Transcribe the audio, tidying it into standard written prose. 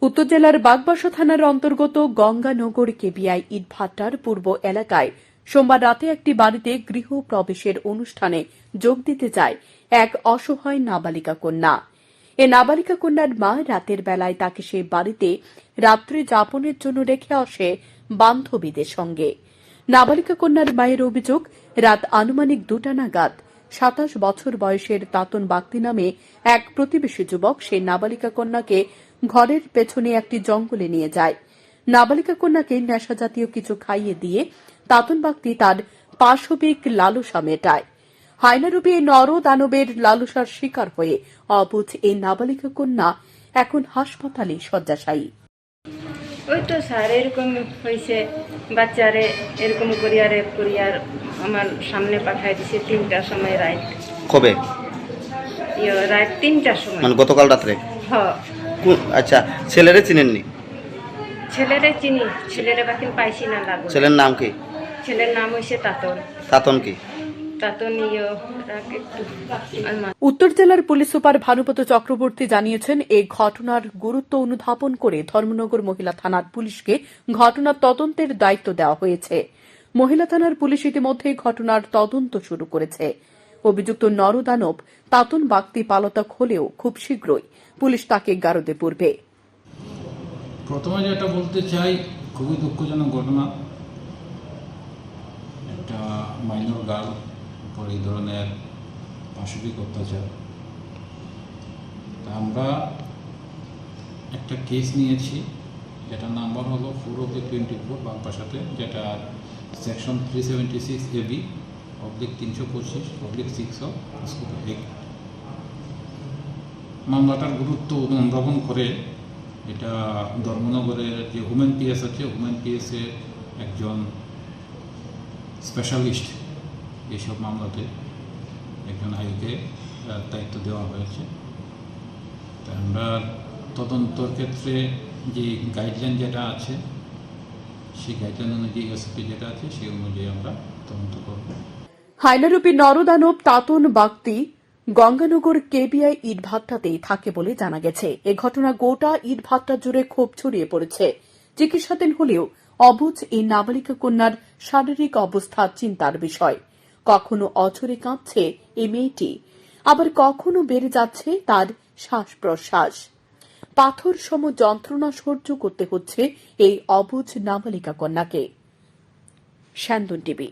উত্তর জেলার বাগবাসা থানার অন্তর্গত গঙ্গানগর কেবিআই ইটভাটার পূর্ব এলাকায় সোমবার রাতে একটি বাড়িতে গৃহ প্রবেশের অনুষ্ঠানে যোগ দিতে যায় এক অসহায় নাবালিকা কন্যা। এ নাবালিকা কন্যার মা রাতের বেলায় তাকে সেই বাড়িতে রাত্রি যাপনের জন্য রেখে আসে বান্ধবীদের সঙ্গে। নাবালিকা কন্যার মায়ের অভিযোগ, রাত আনুমানিক 2টা নাগাদ 27 বছর বয়সের তাতন বাগতি নামে এক প্রতিবেশী যুবক সেই নাবালিকা কন্যাকে ঘরের পেছনে একটি জঙ্গলে নিয়ে যায়। নাবালিকা কন্যাকে নেশা জাতীয় কিছু খাইয়ে দিয়ে তাতন বাগতি তার পাশবিক লালসা মেটায়। হায়নারূপী এই নর দানবের লালসার শিকার হয়ে অবুঝ এই নাবালিকা কন্যা এখন হাসপাতালে শয্যাশায়ী। ওই তো স্যার এরকম হয়েছে, বাচ্চারে এরকম করিয়া রেপ করিয়ার আমার সামনে পাঠাই দিছে 3টার সময় রাত। কবে? রাত 3টার সময়, মানে গতকাল রাত্রে? হ্যাঁ। আচ্ছা, ছেলেরে চিনেননি? ছেলেরে চিনি, ছেলেরে বাকি পাইছি না। লাগো ছেলের নাম কি? ছেলের নাম হয়েছে তাতন। তাতন কি? তাতন উত্তর জেলার পুলিশ সুপার ভানুপত চক্রবর্তী জানিয়েছেন, এই ঘটনার গুরুত্ব অনুধাবন করে ধর্মনগর মহিলা থানার পুলিশকে ঘটনার তদন্তের দায়িত্ব দেওয়া হয়েছে। মহিলা থানার পুলিশ ইতিমধ্যে ঘটনার তদন্ত শুরু করেছে। অভিযুক্ত নরদানব তাতন বাগতি পলাতক হলেও খুব শীঘ্রই পুলিশ তাকে গারদে পূর্বে। প্রথমে যেটা বলতে চাই, খুবই দুঃখজনক ঘটনা। একটা মাইনর গার্ল উপর এই ধরনের পাশবিক অত্যাচার। তা আমরা একটা কেস নিয়েছি, যেটা নাম্বার হলো 4/24 বাগবাসাতে, যেটা সেকশন 376 AB /325/6 অফ মামলাটার গুরুত্ব অনুধাবন করে এটা ধর্মনগরের যে ওমেন পিএস আছে, ওমেন পিএসে একজন স্পেশালিস্ট এইসব মামলাতে একজন আইকে দায়িত্ব দেওয়া হয়েছে। তা আমরা তদন্তর ক্ষেত্রে যে গাইডলাইন যেটা আছে, সেই গাইডলাইন অনুযায়ী এসপি যেটা আছে সেই অনুযায়ী আমরা তদন্ত করব। হায়নারূপী নরদানব তাতন বাগতি গঙ্গানগর কেবিআই ইটভাটাতেই থাকে বলে জানা গেছে। এ ঘটনা গোটা ইটভাটা জুড়ে ক্ষোভ ছড়িয়ে পড়েছে। চিকিৎসাধীন হলেও অবুঝ এই নাবালিকা কন্যার শারীরিক অবস্থা চিন্তার বিষয়। কখনো অঝরে কাঁদছে এই মেয়েটি, আবার কখনো বেড়ে যাচ্ছে তার শ্বাস প্রশ্বাস। পাথর সম যন্ত্রণা সহ্য করতে হচ্ছে এই অবুঝ নাবালিকা কন্যাকে। স্যান্দন টিভি।